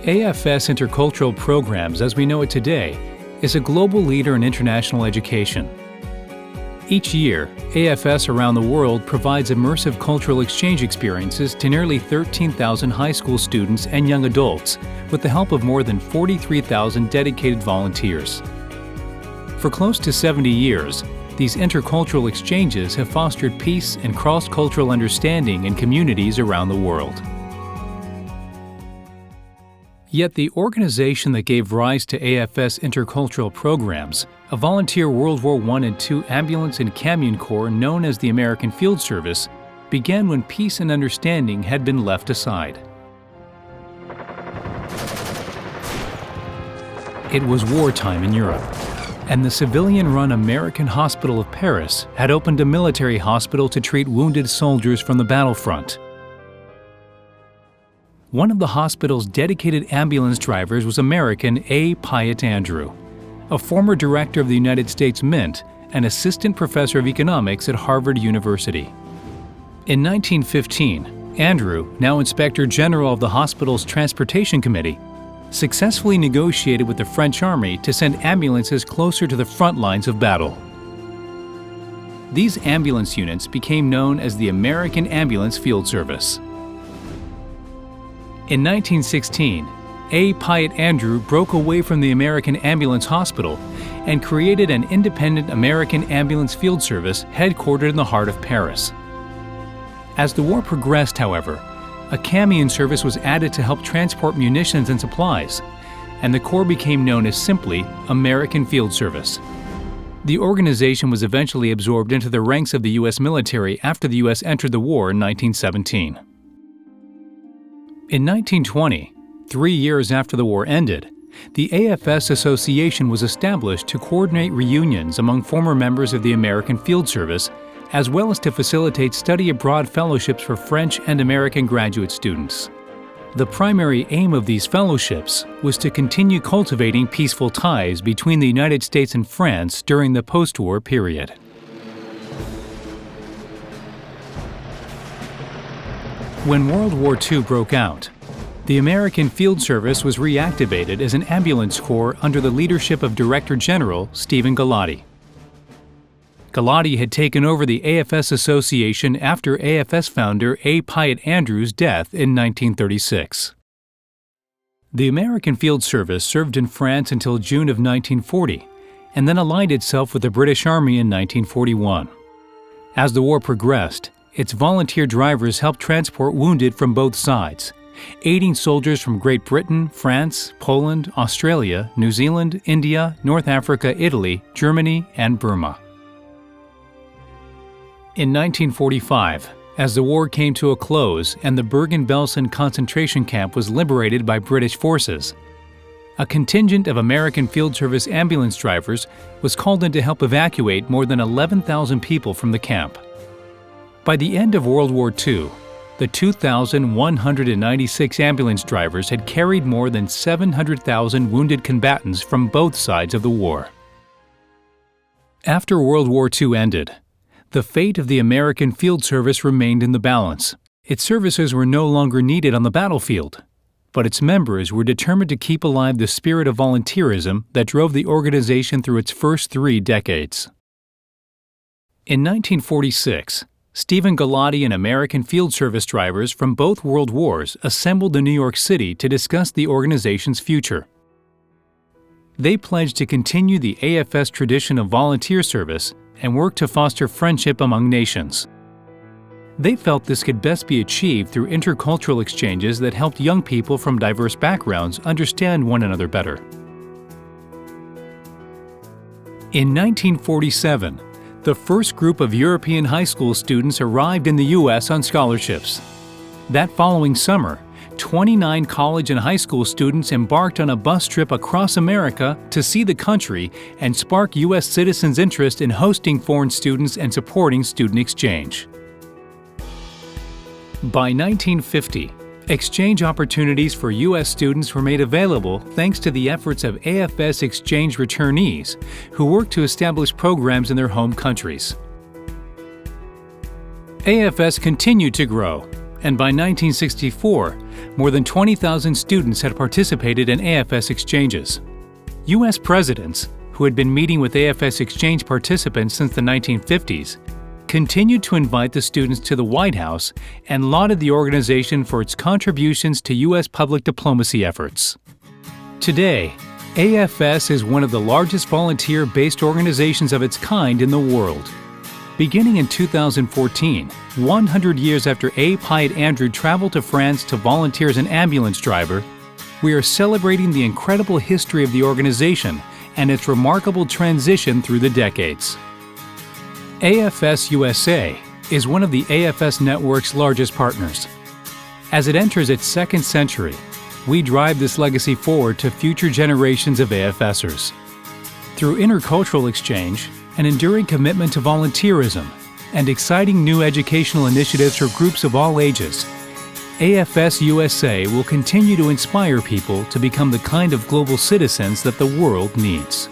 AFS Intercultural Programs, as we know it today, is a global leader in international education. Each year, AFS around the world provides immersive cultural exchange experiences to nearly 13,000 high school students and young adults with the help of more than 43,000 dedicated volunteers. For close to 70 years, these intercultural exchanges have fostered peace and cross-cultural understanding in communities around the world. Yet the organization that gave rise to AFS Intercultural Programs, a volunteer World War I and II ambulance and camion corps known as the American Field Service, began when peace and understanding had been left aside. It was wartime in Europe, and the civilian-run American Hospital of Paris had opened a military hospital to treat wounded soldiers from the battlefront. One of the hospital's dedicated ambulance drivers was American A. Pyatt Andrew, a former director of the United States Mint and assistant professor of economics at Harvard University. In 1915, Andrew, now Inspector General of the hospital's Transportation Committee, successfully negotiated with the French Army to send ambulances closer to the front lines of battle. These ambulance units became known as the American Ambulance Field Service. In 1916, A. Pyatt Andrew broke away from the American Ambulance Hospital and created an independent American Ambulance Field Service headquartered in the heart of Paris. As the war progressed, however, a camion service was added to help transport munitions and supplies, and the Corps became known as simply American Field Service. The organization was eventually absorbed into the ranks of the U.S. military after the U.S. entered the war in 1917. In 1920, 3 years after the war ended, the AFS Association was established to coordinate reunions among former members of the American Field Service, as well as to facilitate study abroad fellowships for French and American graduate students. The primary aim of these fellowships was to continue cultivating peaceful ties between the United States and France during the post-war period. When World War II broke out, the American Field Service was reactivated as an ambulance corps under the leadership of Director General Stephen Galati. Galati had taken over the AFS Association after AFS founder A. Pyatt Andrew's death in 1936. The American Field Service served in France until June of 1940, and then aligned itself with the British Army in 1941. As the war progressed, its volunteer drivers helped transport wounded from both sides, aiding soldiers from Great Britain, France, Poland, Australia, New Zealand, India, North Africa, Italy, Germany, and Burma. In 1945, as the war came to a close and the Bergen-Belsen concentration camp was liberated by British forces, a contingent of American Field Service ambulance drivers was called in to help evacuate more than 11,000 people from the camp. By the end of World War II, the 2,196 ambulance drivers had carried more than 700,000 wounded combatants from both sides of the war. After World War II ended, the fate of the American Field Service remained in the balance. Its services were no longer needed on the battlefield, but its members were determined to keep alive the spirit of volunteerism that drove the organization through its first 3 decades. In 1946, Stephen Galati and American Field Service drivers from both World Wars assembled in New York City to discuss the organization's future. They pledged to continue the AFS tradition of volunteer service and work to foster friendship among nations. They felt this could best be achieved through intercultural exchanges that helped young people from diverse backgrounds understand one another better. In 1947, the first group of European high school students arrived in the U.S. on scholarships. That following summer, 29 college and high school students embarked on a bus trip across America to see the country and spark U.S. citizens' interest in hosting foreign students and supporting student exchange. By 1950, exchange opportunities for U.S. students were made available thanks to the efforts of AFS exchange returnees who worked to establish programs in their home countries. AFS continued to grow, and by 1964, more than 20,000 students had participated in AFS exchanges. U.S. presidents, who had been meeting with AFS exchange participants since the 1950s, continued to invite the students to the White House and lauded the organization for its contributions to U.S. public diplomacy efforts. Today, AFS is one of the largest volunteer-based organizations of its kind in the world. Beginning in 2014, 100 years after A. Piet Andrew traveled to France to volunteer as an ambulance driver, we are celebrating the incredible history of the organization and its remarkable transition through the decades. AFS-USA is one of the AFS network's largest partners. As it enters its second century, we drive this legacy forward to future generations of AFSers. Through intercultural exchange, an enduring commitment to volunteerism, and exciting new educational initiatives for groups of all ages, AFS-USA will continue to inspire people to become the kind of global citizens that the world needs.